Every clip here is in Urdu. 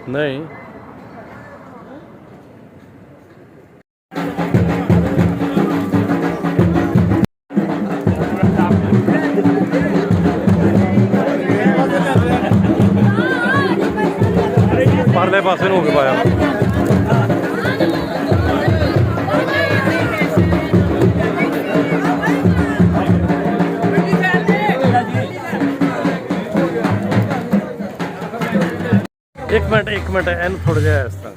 نہیں پرلے پاسے نو ہو کے پایا ایک منٹ این تھوڑا جہا اس طرح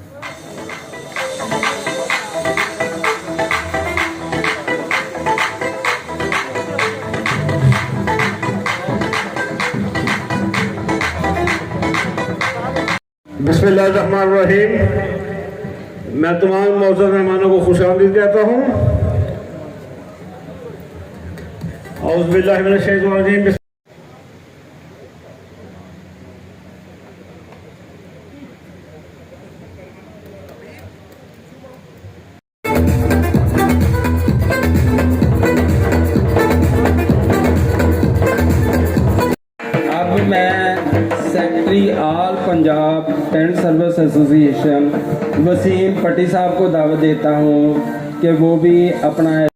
بسم اللہ الرحمن الرحیم. میں تمام معزز مہمانوں کو خوش آمدید کہتا ہوں. اعوذ باللہ من الشیطان الرجیم. اب میں سیکرٹری آل پنجاب ٹینٹ سروس ایسوسی ایشن وسیم پٹی صاحب کو دعوت دیتا ہوں کہ وہ بھی اپنا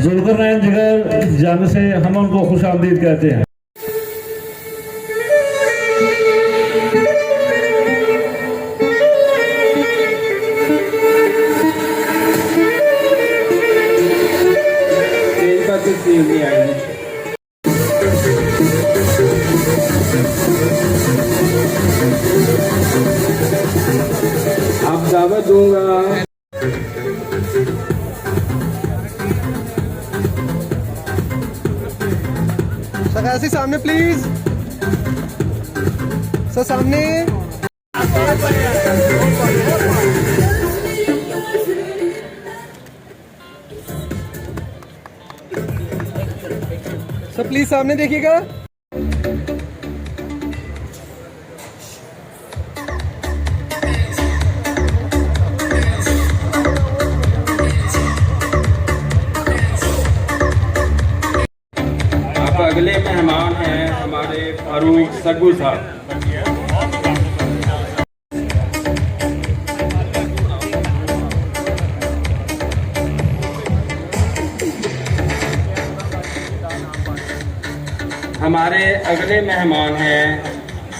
ذوالقرنین جگر جان سے ہم ان کو خوش آمدید کہتے ہیں. اب دعوت دوں گا سر ایسے سامنے پلیز سر سامنے سر پلیز سامنے دیکھیے گا. اب اگلے مہمان ہیں ہمارے فاروق سگو صاحب. ہمارے اگلے مہمان ہیں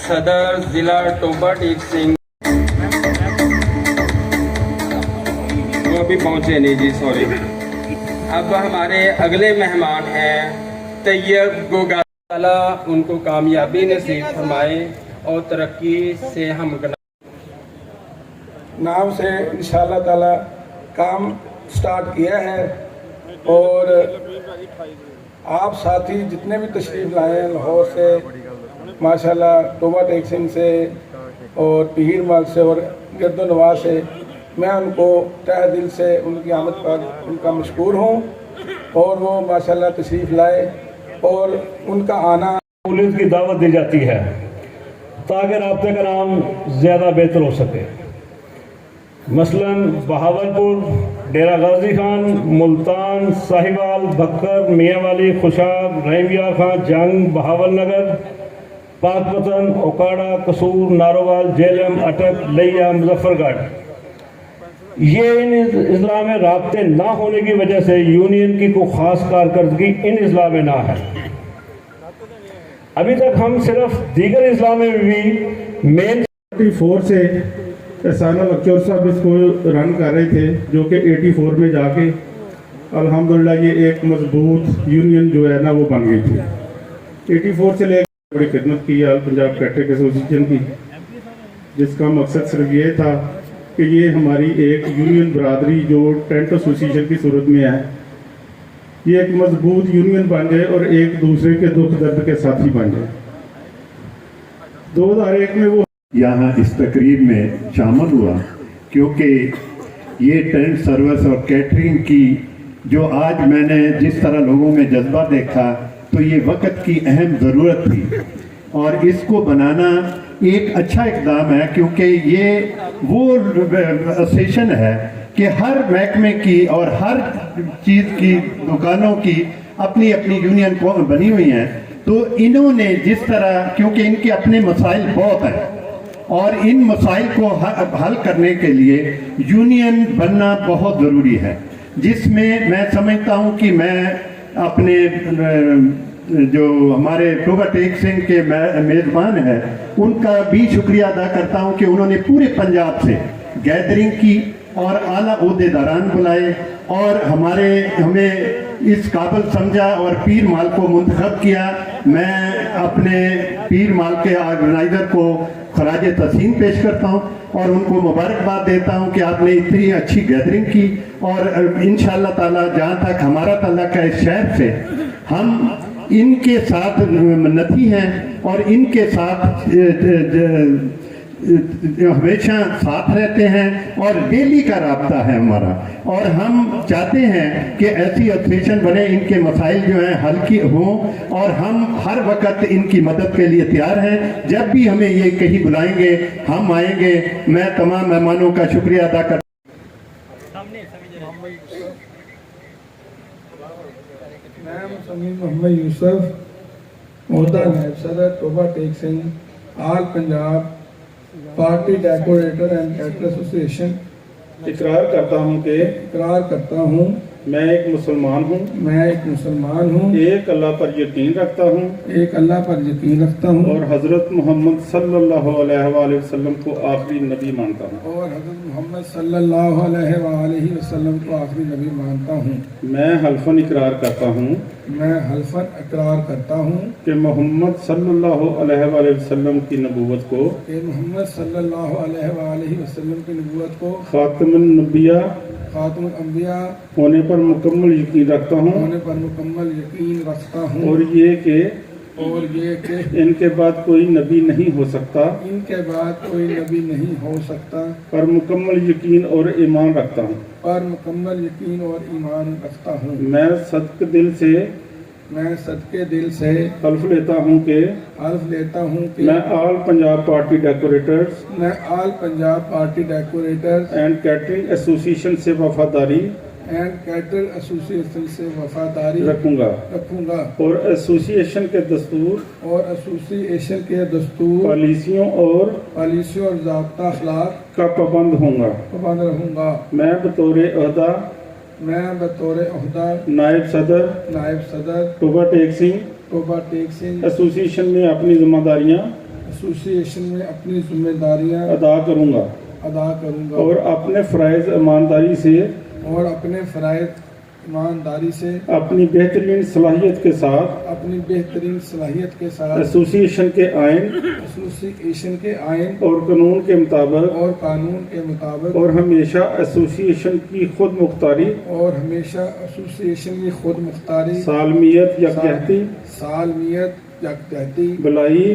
صدر ضلع ٹوبہ ٹیک سنگھ. وہ بھی پہنچے نہیں جی سوری. اب ہمارے اگلے مہمان ہیں طیب گوگا. اللہ ان کو کامیابی نصیب فرمائے اور ترقی سے نام سے انشاءاللہ تعالی کام سٹارٹ کیا ہے. اور آپ ساتھی جتنے بھی تشریف لائے ہیں لاہور سے ماشاءاللہ ٹوبہ ٹیک سنگھ سے اور پہیر مل سے اور گرد و نواح سے، میں ان کو تہ دل سے ان کی آمد پر ان کا مشکور ہوں. اور وہ ماشاءاللہ تشریف لائے اور ان کا آنا قبولیت کی دعوت دی جاتی ہے تاکہ رابطے کا نام زیادہ بہتر ہو سکے. مثلا بہاولپور، ڈیرہ غازی خان، ملتان، ساہیوال، بھکر، میاں والی، خوشاب، رحیم یار خان، جنگ، بہاول نگر، پاک پتن، اوکاڑا، قصور، ناروال، جیلم، اٹک، لیا، مظفر گڑھ. یہ ان اضلاع میں رابطے نہ ہونے کی وجہ سے یونین کی کوئی خاص کارکردگی ان اضلاع میں نہ ہے. ابھی تک ہم صرف دیگر اضلاع میں بھی مین 84 سے احسانہ لکچور صاحب اس کو رن کر رہے تھے، جو کہ 84 میں جا کے الحمدللہ یہ ایک مضبوط یونین جو ہے نا وہ بن گئی تھی. 84 سے لے کے بڑی خدمت کی آل پنجاب کیٹرک ایسوسیشن کی، جس کا مقصد صرف یہ تھا کہ یہ ہماری ایک یونین برادری جو ٹینٹ ایسوسیشن کی صورت میں ہے، یہ ایک مضبوط یونین بن جائے اور ایک دوسرے کے دکھ درد کے ساتھی بن جائے. 2001 میں وہ یہاں اس تقریب میں شامل ہوا کیونکہ یہ ٹینٹ سروس اور کیٹرنگ کی جو آج میں نے جس طرح لوگوں میں جذبہ دیکھا تو یہ وقت کی اہم ضرورت تھی اور اس کو بنانا ایک اچھا اقدام ہے، کیونکہ یہ وہ اسوسیشن ہے کہ ہر محکمے کی اور ہر چیز کی دکانوں کی اپنی اپنی یونین بنی ہوئی ہیں، تو انہوں نے جس طرح، کیونکہ ان کے اپنے مسائل بہت ہیں اور ان مسائل کو حل کرنے کے لیے یونین بننا بہت ضروری ہے، جس میں میں سمجھتا ہوں کہ میں اپنے جو ہمارے ٹوبہ ٹیک سنگھ کے میزبان ہیں ان کا بھی شکریہ ادا کرتا ہوں کہ انہوں نے پورے پنجاب سے گیدرنگ کی اور اعلیٰ عہدیداران بلائے اور ہمیں اس قابل سمجھا اور پیر مال کو منتخب کیا۔ میں اپنے پیر مال کے آرگنائزر کو خراج تحسین پیش کرتا ہوں اور ان کو مبارکباد دیتا ہوں کہ آپ نے اتنی اچھی گیدرنگ کی، اور انشاءاللہ تعالی جہاں تک ہمارا تعلق ہے اس شہر سے، ہم ان کے ساتھ نتھی ہیں اور ان کے ساتھ ہمیشہ ساتھ رہتے ہیں اور ڈیلی کا رابطہ ہے ہمارا، اور ہم چاہتے ہیں کہ ایسی ایسوسیشن بنے، ان کے مسائل جو ہیں حل کی ہوں، اور ہم ہر وقت ان کی مدد کے لیے تیار ہیں۔ جب بھی ہمیں یہ کہیں بلائیں گے ہم آئیں گے۔ میں تمام مہمانوں کا شکریہ ادا کرتا ہوں۔ میں مسمم محمد یوسف، عہدہ نائب صدر Toba Tek Singh all Punjab party decorator and cater association, اقرار کرتا ہوں میں ایک مسلمان ہوں، ایک اللہ پر یقین رکھتا ہوں، اور حضرت محمد صلی اللہ علیہ وآلہ وسلم کو آخری نبی مانتا ہوں، میں حلفاً اقرار کرتا ہوں کہ محمد صلی اللہ علیہ وآلہ وسلم کی نبوت کو خاتم الانبیاء ہونے پر مکمل یقین رکھتا ہوں، اور یہ کہ ان کے بعد کوئی نبی نہیں ہو سکتا، پر مکمل یقین اور ایمان رکھتا ہوں۔ میں صدقے دل سے حلف لیتا ہوں کہ میں all Punjab party decorators and catering association سے وفاداری رکھوں گا، اور ایسوسیشن کے دستور پالیسیوں اور ضابطہ اخلاق کا پابند رہوں گا۔ میں بطور عہدہ نائب صدر ٹوبہ ٹیک سنگھ ایسوسیشن میں اپنی ذمہ داریاں ادا کروں گا، اور اپنے فرائض ایمانداری سے اپنی بہترین صلاحیت کے ساتھ ایسوسیشن کے آئین اور قانون کے مطابق اور ہمیشہ ایسوسیشن کی خود مختاری سالمیت بلائی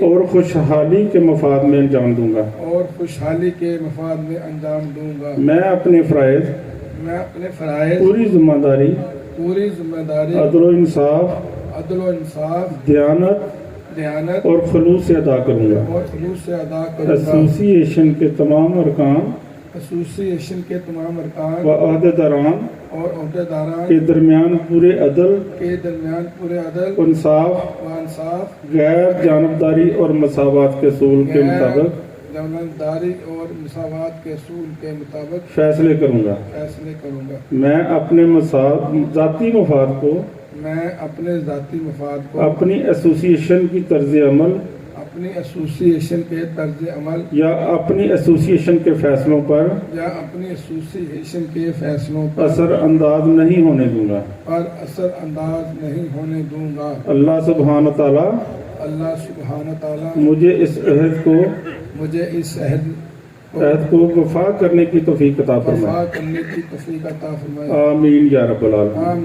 اور خوشحالی کے مفاد میں انجام دوں گا۔ میں اپنے فرائض پوری ذمہ داری عدل و انصاف دیانت اور خلوص سے ادا کروں گا۔ ایسوسیشن کے تمام ارکان و عہدیداران کے درمیان پورے عدل انصاف غیر جانبداری اور مساوات کے اصول کے مطابق فیصلے کروں گا۔ میں اپنے ذاتی مفاد کو اپنی ایسوسیشن کی طرز عمل یا اپنی ایسوسیشن کے فیصلوں پر اثر انداز نہیں ہونے دوں گا۔ اللہ سبحانہ تعالی مجھے اس عہد کو وفا کرنے کی توفیق عطا فرمائے۔ آمین یا رب العالمین۔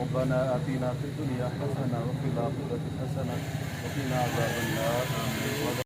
ربنا آتنا في الدنيا حسنة وفي الآخرة حسنة وقنا عذاب النار